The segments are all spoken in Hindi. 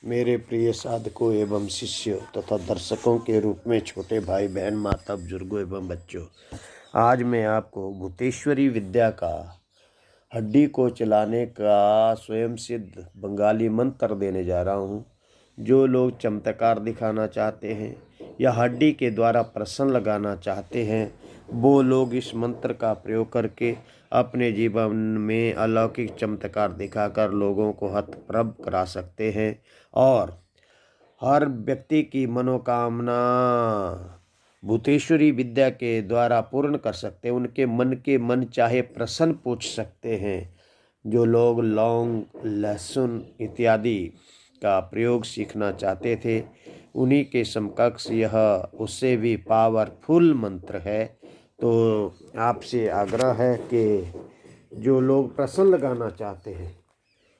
मेरे प्रिय साधकों एवं शिष्यों तथा दर्शकों के रूप में छोटे भाई बहन माता बुजुर्गों एवं बच्चों, आज मैं आपको भूतेश्वरी विद्या का हड्डी को चलाने का स्वयं सिद्ध बंगाली मंत्र देने जा रहा हूँ। जो लोग चमत्कार दिखाना चाहते हैं या हड्डी के द्वारा प्रश्न लगाना चाहते हैं, वो लोग इस मंत्र का प्रयोग करके अपने जीवन में अलौकिक चमत्कार दिखाकर लोगों को हतप्रभ करा सकते हैं और हर व्यक्ति की मनोकामना भूतेश्वरी विद्या के द्वारा पूर्ण कर सकते हैं। उनके मन के मन चाहे प्रश्न पूछ सकते हैं। जो लोग लौंग, लहसुन इत्यादि का प्रयोग सीखना चाहते थे, उन्हीं के समकक्ष यह उससे भी पावरफुल मंत्र है। तो आपसे आग्रह है कि जो लोग प्रश्न लगाना चाहते हैं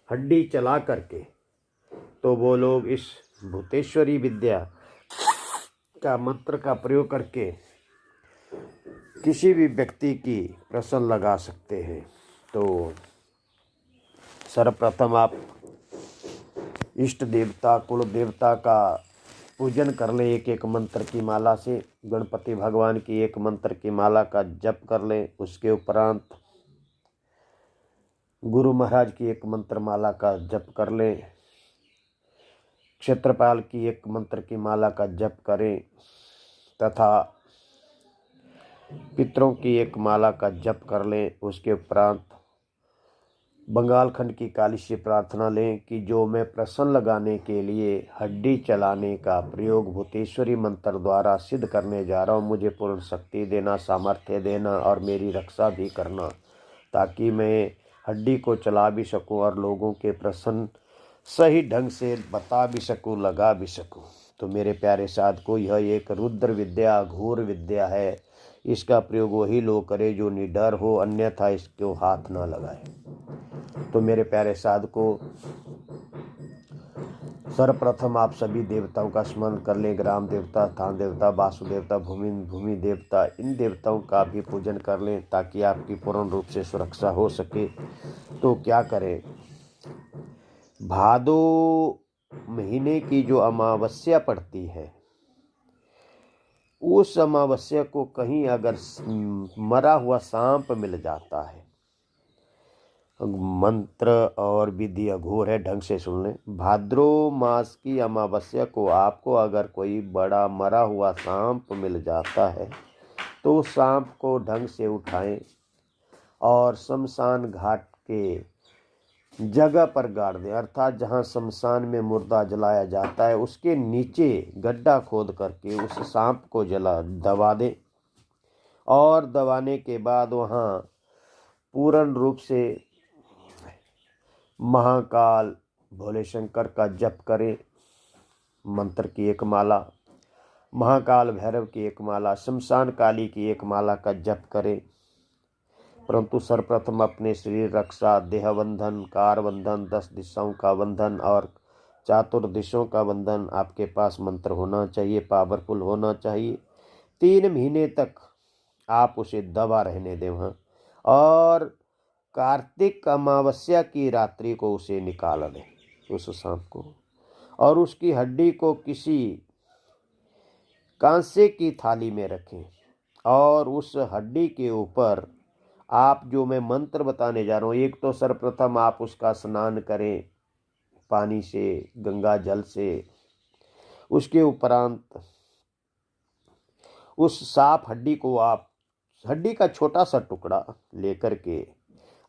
हड्डी चला करके, तो वो लोग इस भूतेश्वरी विद्या का मंत्र का प्रयोग करके किसी भी व्यक्ति की प्रश्न लगा सकते हैं। तो सर्वप्रथम आप इष्ट देवता कुल देवता का पूजन कर लें। एक एक मंत्र की माला से गणपति भगवान की एक मंत्र की माला का जप कर लें। उसके उपरांत गुरु महाराज की एक मंत्र माला का जप कर लें। क्षेत्रपाल की एक मंत्र की माला का जप करें तथा पितरों की एक माला का जप कर लें। उसके उपरांत बंगाल खंड की काली से प्रार्थना लें कि जो मैं प्रश्न लगाने के लिए हड्डी चलाने का प्रयोग भूतेश्वरी मंत्र द्वारा सिद्ध करने जा रहा हूँ, मुझे पूर्ण शक्ति देना, सामर्थ्य देना और मेरी रक्षा भी करना, ताकि मैं हड्डी को चला भी सकूँ और लोगों के प्रश्न सही ढंग से बता भी सकूँ, लगा भी सकूँ। तो मेरे प्यारे साधकों, यह एक रुद्र विद्या, घोर विद्या है। इसका प्रयोग वही लोग करें जो निडर हो, अन्यथा इसको हाथ ना लगाए। तो मेरे प्यारे साधकों, सर्वप्रथम आप सभी देवताओं का स्मरण कर लें। ग्राम देवता, स्थान देवता, वासु देवता, भूमि देवता, इन देवताओं का भी पूजन कर लें ताकि आपकी पूर्ण रूप से सुरक्षा हो सके। तो क्या करें, भादो महीने की जो अमावस्या पड़ती है, उस अमावस्या को कहीं अगर मरा हुआ सांप मिल जाता है, मंत्र और विधि अघोर है, ढंग से सुन लें। भाद्रो मास की अमावस्या को आपको अगर कोई बड़ा मरा हुआ सांप मिल जाता है, तो सांप को ढंग से उठाएं और शमशान घाट के जगह पर गाड़ दें। अर्थात जहाँ शमशान में मुर्दा जलाया जाता है, उसके नीचे गड्ढा खोद करके उस सांप को दबा दें और दबाने के बाद वहाँ पूर्ण रूप से महाकाल भोले शंकर का जप करें। मंत्र की एक माला, महाकाल भैरव की एक माला, शमशान काली की एक माला का जप करें। परंतु सर्वप्रथम अपने शरीर रक्षा, देह बंधन, कार बंधन, 10 दिशाओं का बंधन और चतुर्दिशों का बंधन आपके पास मंत्र होना चाहिए, पावरफुल होना चाहिए। 3 महीने तक आप उसे दबा रहने दें वहाँ, और कार्तिक अमावस्या की रात्रि को उसे निकाल दें, उस सांप को, और उसकी हड्डी को किसी कांसे की थाली में रखें और उस हड्डी के ऊपर आप जो मैं मंत्र बताने जा रहा हूँ, एक तो सर्वप्रथम आप उसका स्नान करें पानी से, गंगा जल से। उसके उपरांत उस साफ हड्डी को आप, हड्डी का छोटा सा टुकड़ा लेकर के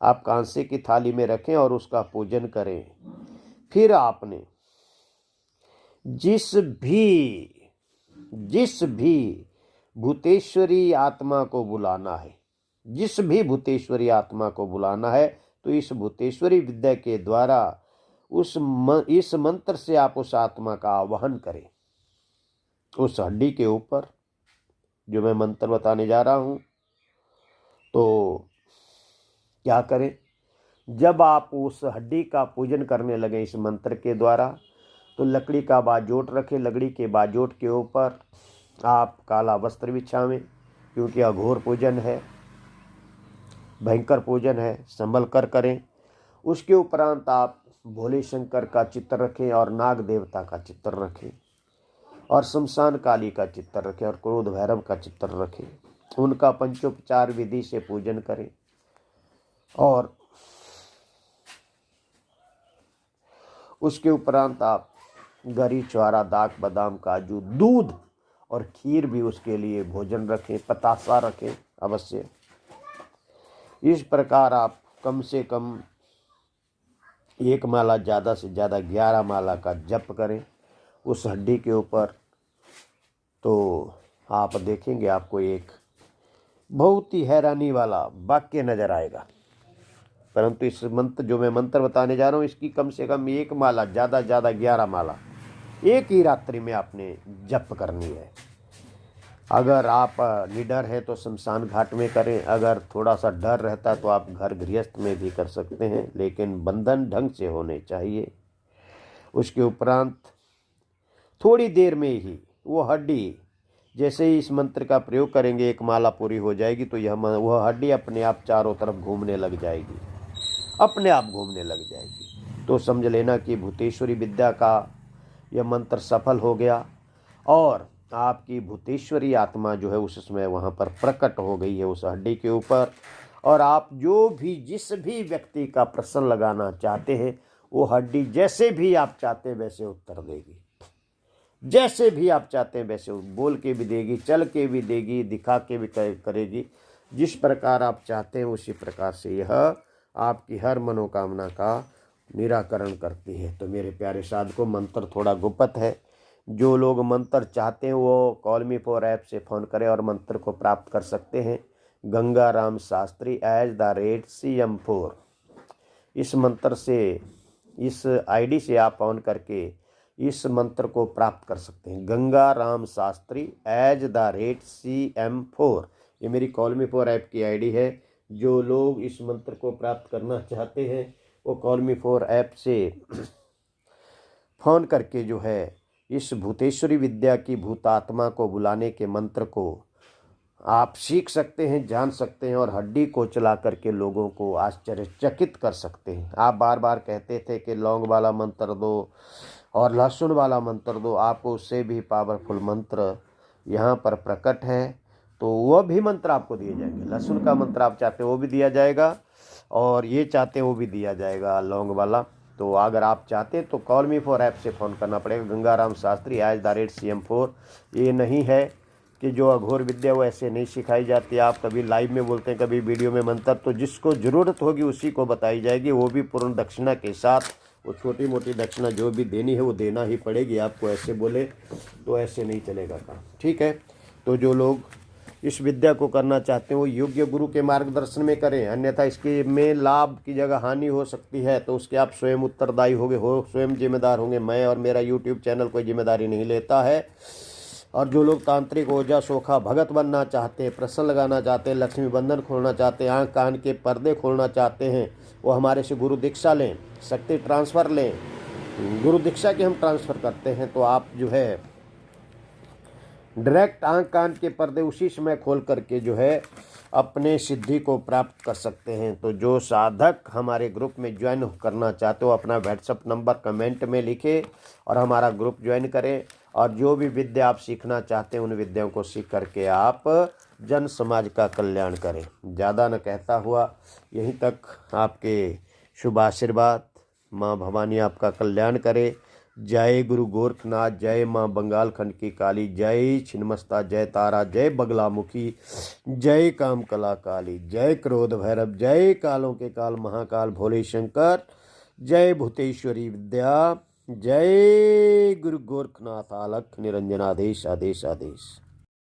आप कांसे की थाली में रखें और उसका पूजन करें। फिर आपने जिस भी भूतेश्वरी आत्मा को बुलाना है, जिस भी भूतेश्वरी आत्मा को बुलाना है, तो इस भूतेश्वरी विद्या के द्वारा इस मंत्र से आप उस आत्मा का आवाहन करें उस हड्डी के ऊपर जो मैं मंत्र बताने जा रहा हूं। तो क्या करें, जब आप उस हड्डी का पूजन करने लगे इस मंत्र के द्वारा, तो लकड़ी का बाजोट रखें। लकड़ी के बाजोट के ऊपर आप काला वस्त्र बिछावें, क्योंकि अघोर पूजन है, भयंकर पूजन है, संभल कर करें। उसके उपरांत आप भोले शंकर का चित्र रखें और नाग देवता का चित्र रखें और शमशान काली का चित्र रखें और क्रोध भैरव का चित्र रखें। उनका पंचोपचार विधि से पूजन करें और उसके उपरांत आप गरी, ज्वारा, दाख, बादाम, काजू, दूध और खीर भी उसके लिए भोजन रखें, पतासा रखें अवश्य। इस प्रकार आप कम से कम 1 माला, ज़्यादा से ज़्यादा 11 माला का जप करें उस हड्डी के ऊपर। तो आप देखेंगे आपको एक बहुत ही हैरानी वाला वाक्य नजर आएगा। परंतु इस मंत्र जो मैं मंत्र बताने जा रहा हूँ, इसकी कम से कम 1 माला, ज़्यादा ज़्यादा 11 माला एक ही रात्रि में आपने जप करनी है। अगर आप निडर हैं तो शमशान घाट में करें, अगर थोड़ा सा डर रहता तो आप घर गृहस्थ में भी कर सकते हैं, लेकिन बंधन ढंग से होने चाहिए। उसके उपरांत थोड़ी देर में ही वो हड्डी, जैसे ही इस मंत्र का प्रयोग करेंगे 1 माला पूरी हो जाएगी तो वह हड्डी अपने आप चारों तरफ घूमने लग जाएगी, अपने आप घूमने लग जाएगी। तो समझ लेना कि भूतेश्वरी विद्या का यह मंत्र सफल हो गया और आपकी भूतेश्वरी आत्मा जो है उस समय वहाँ पर प्रकट हो गई है उस हड्डी के ऊपर। और आप जिस भी व्यक्ति का प्रश्न लगाना चाहते हैं, वो हड्डी जैसे भी आप चाहते हैं वैसे उत्तर देगी, जैसे भी आप चाहते हैं वैसे बोल के भी देगी, चल के भी देगी, दिखा के भी करेगी। जिस प्रकार आप चाहते हैं उसी प्रकार से यह आपकी हर मनोकामना का निराकरण करती है। तो मेरे प्यारे साधकों, मंत्र थोड़ा गुप्त है। जो लोग मंत्र चाहते हैं वो कॉल मी फॉर ऐप से फ़ोन करें और मंत्र को प्राप्त कर सकते हैं। गंगाराम शास्त्री @CM4 इस मंत्र से, इस आईडी से आप फ़ोन करके इस मंत्र को प्राप्त कर सकते हैं। गंगाराम शास्त्री @CM4 ये मेरी कॉल मी फॉर ऐप की आईडी है। जो लोग इस मंत्र को प्राप्त करना चाहते हैं वो कॉल मी फॉर ऐप से फ़ोन करके जो है इस भूतेश्वरी विद्या की भूतात्मा को बुलाने के मंत्र को आप सीख सकते हैं, जान सकते हैं और हड्डी को चला करके लोगों को आश्चर्यचकित कर सकते हैं। आप बार बार कहते थे कि लौंग वाला मंत्र दो और लहसुन वाला मंत्र दो, आपको उससे भी पावरफुल मंत्र यहाँ पर प्रकट है, तो वह भी मंत्र आपको दिए जाएंगे। लहसुन का मंत्र आप चाहते हो वो भी दिया जाएगा और ये चाहते हैं वो भी दिया जाएगा लौंग वाला। तो अगर आप चाहते हैं तो कॉल मी फॉर ऐप से फ़ोन करना पड़ेगा। गंगाराम शास्त्री @CM4 ये नहीं है कि जो अघोर विद्या वो ऐसे नहीं सिखाई जाती। आप कभी लाइव में बोलते हैं, कभी वीडियो में मंत्र, तो जिसको ज़रूरत होगी उसी को बताई जाएगी, वो भी पूर्ण दक्षिणा के साथ। वो छोटी मोटी दक्षिणा जो भी देनी है वो देना ही पड़ेगी आपको। ऐसे बोले तो ऐसे नहीं चलेगा काम, ठीक है। तो जो लोग इस विद्या को करना चाहते हैं वो योग्य गुरु के मार्गदर्शन में करें, अन्यथा इसके में लाभ की जगह हानि हो सकती है, तो उसके आप स्वयं उत्तरदायी स्वयं जिम्मेदार होंगे। मैं और मेरा यूट्यूब चैनल कोई जिम्मेदारी नहीं लेता है। और जो लोग तांत्रिक, ओझा, सोखा, भगत बनना चाहते हैं, प्रश्न लगाना चाहते हैं, लक्ष्मी बंधन खोलना चाहते हैं, आँख कान के पर्दे खोलना चाहते हैं, वो हमारे से गुरु दीक्षा लें, शक्ति ट्रांसफ़र लें। गुरु दीक्षा की हम ट्रांसफ़र करते हैं, तो आप जो है डायरेक्ट आँख कान के पर्दे उसी समय खोल करके जो है अपने सिद्धि को प्राप्त कर सकते हैं। तो जो साधक हमारे ग्रुप में ज्वाइन करना चाहते हो अपना व्हाट्सएप नंबर कमेंट में लिखे और हमारा ग्रुप ज्वाइन करें। और जो भी विद्या आप सीखना चाहते हैं उन विद्याओं को सीख करके आप जन समाज का कल्याण करें। ज़्यादा न कहता हुआ यहीं तक आपके शुभ आशीर्वाद। माँ भवानी आपका कल्याण करे। जय गुरु गोरखनाथ, जय माँ बंगाल खंड की काली, जय छिन्नमस्ता, जय तारा, जय बगलामुखी, जय काम कला काली, जय क्रोध भैरव, जय कालों के काल महाकाल भोले शंकर, जय भूतेश्वरी विद्या, जय गुरु गोरखनाथ। अलख निरंजनाधीश आदेश आदेश।